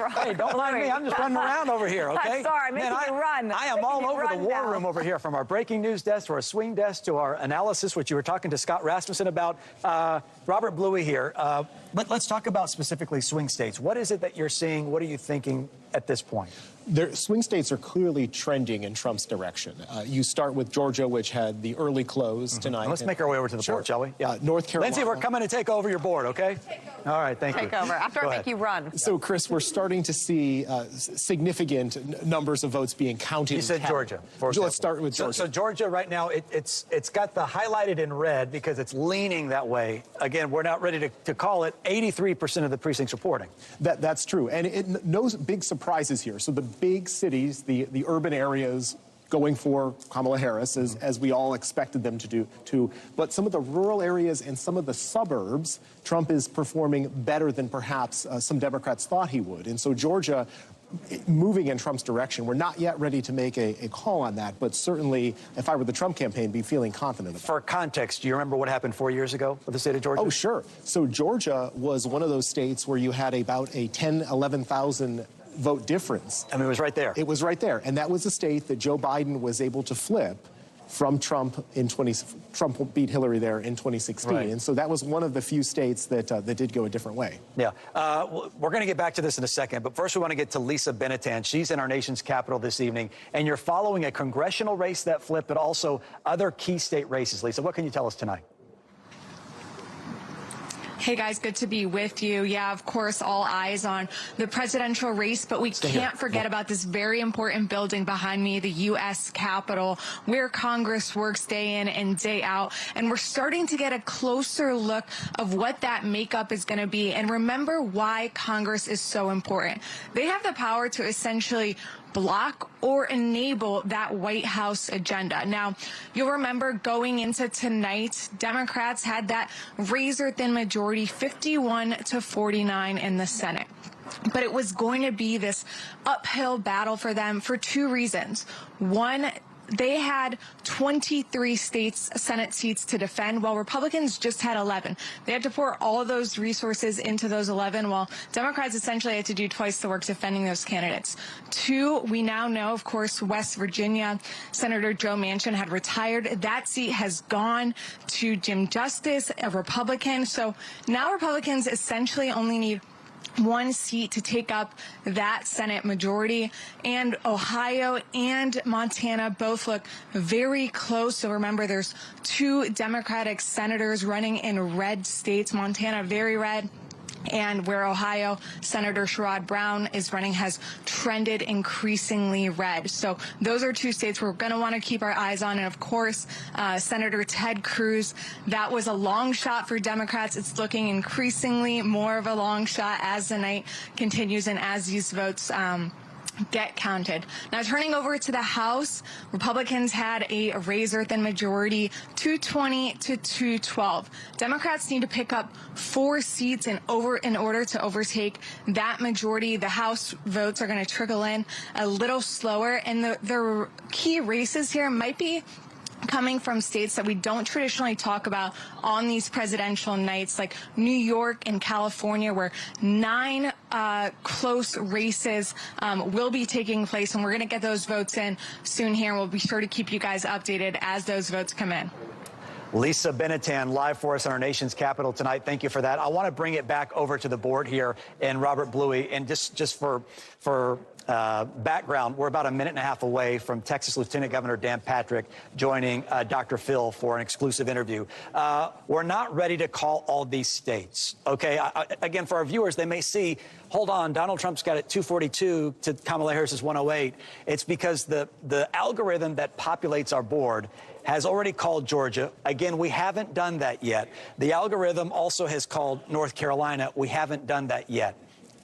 Hey, don't mind me. I'm just running around over here, okay? I'm sorry, making you run. I am all over the war room over here, from our breaking news desk to our swing desk to our analysis, which you were talking to Scott Rasmussen about. Robert Bluey here. But let's talk about specifically swing states. What is it that you're seeing? What are you thinking at this point? Swing states are clearly trending in Trump's direction. You start with Georgia, which had the early close tonight. Let's make our way over to the board, shall we? Yeah. North Carolina. Lindsay, we're coming to take over your board, okay? All right, thank you. Take over. After I make you run. So, Chris, we're starting to see significant numbers of votes being counted. You said Georgia. Let's start with Georgia. So Georgia right now, it's got the highlighted in red because it's leaning that way. Again, we're not ready to call it. 83% of the precincts reporting. That's true. And no big surprises here. So the big cities, the urban areas, going for Kamala Harris, as we all expected them to do. But some of the rural areas and some of the suburbs, Trump is performing better than perhaps some Democrats thought he would. And so Georgia, moving in Trump's direction. We're not yet ready to make a call on that, but certainly, if I were the Trump campaign, be feeling confident about it. For context, do you remember what happened 4 years ago with the state of Georgia? Oh, sure. So Georgia was one of those states where you had about a 11,000 vote difference. I mean, it was right there. It was right there. And that was a state that Joe Biden was able to flip from Trump Trump beat Hillary there in 2016. Right. And so that was one of the few states that did go a different way. Yeah. We're going to get back to this in a second, but first we want to get to Lisa Benetan. She's in our nation's capital this evening, and you're following a congressional race that flipped, but also other key state races. Lisa, what can you tell us tonight? Hey guys, good to be with you. Yeah, of course, all eyes on the presidential race, but we can't forget about this very important building behind me, the U.S. Capitol, where Congress works day in and day out. And we're starting to get a closer look of what that makeup is going to be. And remember why Congress is so important. They have the power to essentially block or enable that White House agenda. Now, you'll remember going into tonight, Democrats had that razor-thin majority, 51-49 in the Senate. But it was going to be this uphill battle for them for two reasons. One, they had 23 Senate seats to defend, while Republicans just had 11. They had to pour all of those resources into those 11, while Democrats essentially had to do twice the work defending those candidates. Two, we now know, of course, West Virginia, Senator Joe Manchin had retired. That seat has gone to Jim Justice, a Republican. So now Republicans essentially only need one seat to take up that Senate majority, and Ohio and Montana both look very close. So remember, there's two Democratic senators running in red states. Montana, very red. And where Ohio Senator Sherrod Brown is running has trended increasingly red. So those are two states we're going to want to keep our eyes on. And of course, Senator Ted Cruz, that was a long shot for Democrats. It's looking increasingly more of a long shot as the night continues and as these votes get counted. Now, turning over to the House, Republicans had a razor-thin majority, 220 to 212. Democrats need to pick up 4 seats in order to overtake that majority. The House votes are going to trickle in a little slower, and the key races here might be coming from states that we don't traditionally talk about on these presidential nights, like New York and California, where 9 close races will be taking place, and we're going to get those votes in soon here, and we'll be sure to keep you guys updated as those votes come in. Lisa Benetan, live for us in our nation's capital tonight. Thank you for that. I want to bring it back over to the board here and Robert Bluey, and just for background, we're about a minute and a half away from Texas Lieutenant Governor Dan Patrick joining Dr. Phil for an exclusive interview. We're not ready to call all these states, okay? Again, for our viewers, they may see, hold on, Donald Trump's got it 242 to Kamala Harris's 108. It's because the algorithm that populates our board has already called Georgia. Again, we haven't done that yet. The algorithm also has called North Carolina. We haven't done that yet.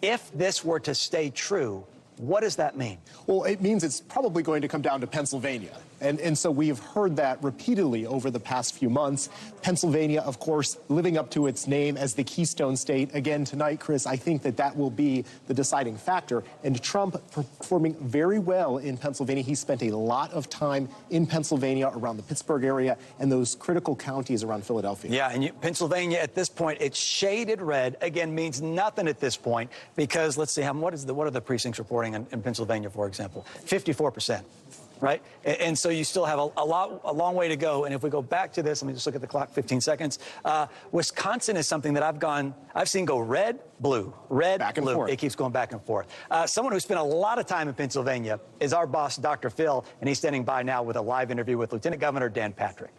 If this were to stay true, what does that mean? Well, it means it's probably going to come down to Pennsylvania. And so we've heard that repeatedly over the past few months. Pennsylvania, of course, living up to its name as the Keystone State. Again, tonight, Chris, I think that will be the deciding factor. And Trump performing very well in Pennsylvania. He spent a lot of time in Pennsylvania, around the Pittsburgh area, and those critical counties around Philadelphia. Yeah, and Pennsylvania at this point, it's shaded red. Again, means nothing at this point because let's see, what are the precincts reporting in Pennsylvania, for example? 54%. Right? And so you still have a long way to go. And if we go back to this, let me just look at the clock, 15 seconds. Wisconsin is something that I've seen go red, blue, red, back and blue. forth. It keeps going back and forth. Someone who spent a lot of time in Pennsylvania is our boss, Dr. Phil, and he's standing by now with a live interview with Lieutenant Governor Dan Patrick.